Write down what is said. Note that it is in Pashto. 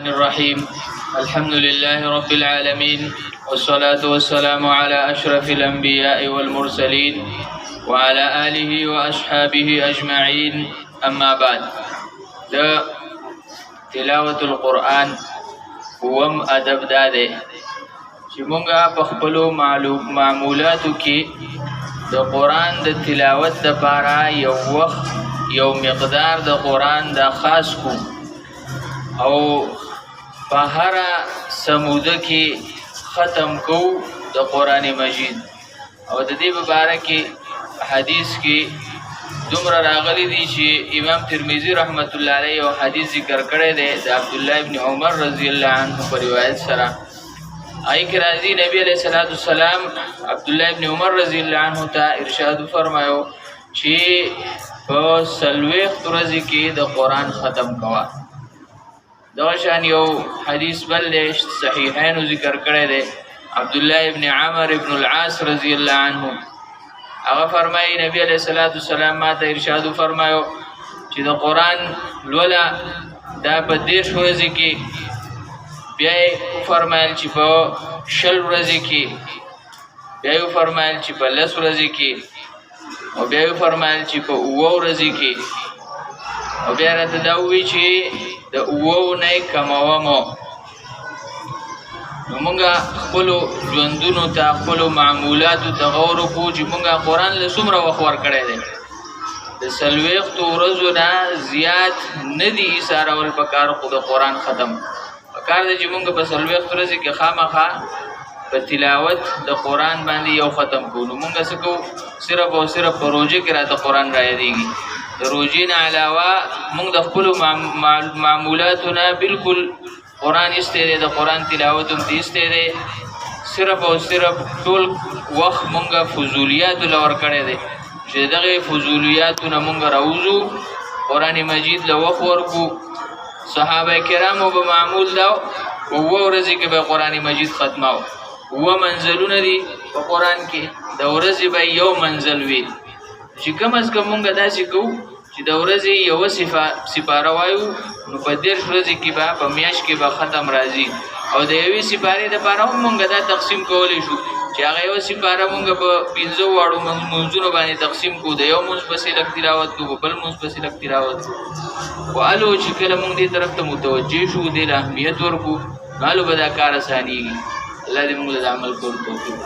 الرحيم. الحمد لله رب العالمين، والصلاة والسلام على أشرف الأنبياء والمرسلين وعلى آله وأصحابه أجمعين. أما بعد، تلاوة القرآن وم أدب داده چې مونږه په خپلو معمولاتو کې د قرآن د تلاوت لپاره یو وخت یو مقدار د قرآن د خاص کو او په هر سموده کې ختم کو د قرآن مجید. او د دې مبارک کې حدیث کې دومره راغلي دي چې امام ترمذی رحمت الله علیه او حدیث ذکر کړی دی د عبد الله ابن عمر رضی الله عنه په روایت سره. آی کی راضی نبی علیہ الصلوۃ والسلام عبد الله ابن عمر رضی الله عنه ته ارشاد فرمایو چې په سلويخت ورځې کې د قرآن ختم کوا. دا شان یو حدیث بل صحیحین ذکر کړی دی عبد الله ابن عمر ابن العاص رضی الله عنه. هغه فرمایي نبی علیہ الصلوۃ والسلام ما ته ارشاد فرمایو چې د قرآن لولا دا په 10 ورځې کې، بیا فرمایل چې په 10 ورځې کې، بیا فرمایل چې په 10 ورځې کې، او بیا فرمایل چې په 9 ورځې کې، او بیا راته دا وی چې د 9 نه کمومو. نو مونږه خپل ژوندونو ته خپل معمولاتو ته غور وکړو چې مونږه قرآن له څومره وخت ورکړی دی. د سلويختو ورځو نه زیات نه دي ایثارول پکار، خو د قرآن ختم پکار دی چې مونږ په سلويختو ورځې کې خامخا په تلاوت د قرآن باندې یو ختم کوو. نو مونږ څه کوو؟ صرف او صرف په روژې کې راته قرآن رایادېږي. د روژې نه علاوه مونږ د خپلو معمولاتو نه بالکل قرآن ایستی دی، د قرآن تلاوت هم ایستی دی. صرف او صرف ټول وخت مونږ فضولیاتو له ورکړی دی چې دغې فضولیاتو نه مونږ راوځو، قرآن مجید له وخت ورکو. صحابه کرامو به معمول دا 9 ورځې کې به قرآن مجید ختماو. 9 منزلونه دي په قرآن کې، د ورځې به یو منزل وي. چې کم از کم مونږ داسې کوو چې د ورځې یوه سپاره وایو، نو په 10 ورځې کې به په میاشت کې به ختم راځي. او د یوې سپارې دپاره هم مونږ دا تقسیم کولی شو چې هغه یوه سپاره مونږ په 15 واړو منځونو باندې تقسیم کړو. د یو منځ پسې لږ تلاوت کړو، بل منځ پسې لږ تلاوت کړو. خو هلو چې کله مونږ دې طرف ته متوجه شو، دې له اهمیت ورکړو، نو هلو به دا کار اسانېږي. الله دې مونږ له عمل کولو توفیق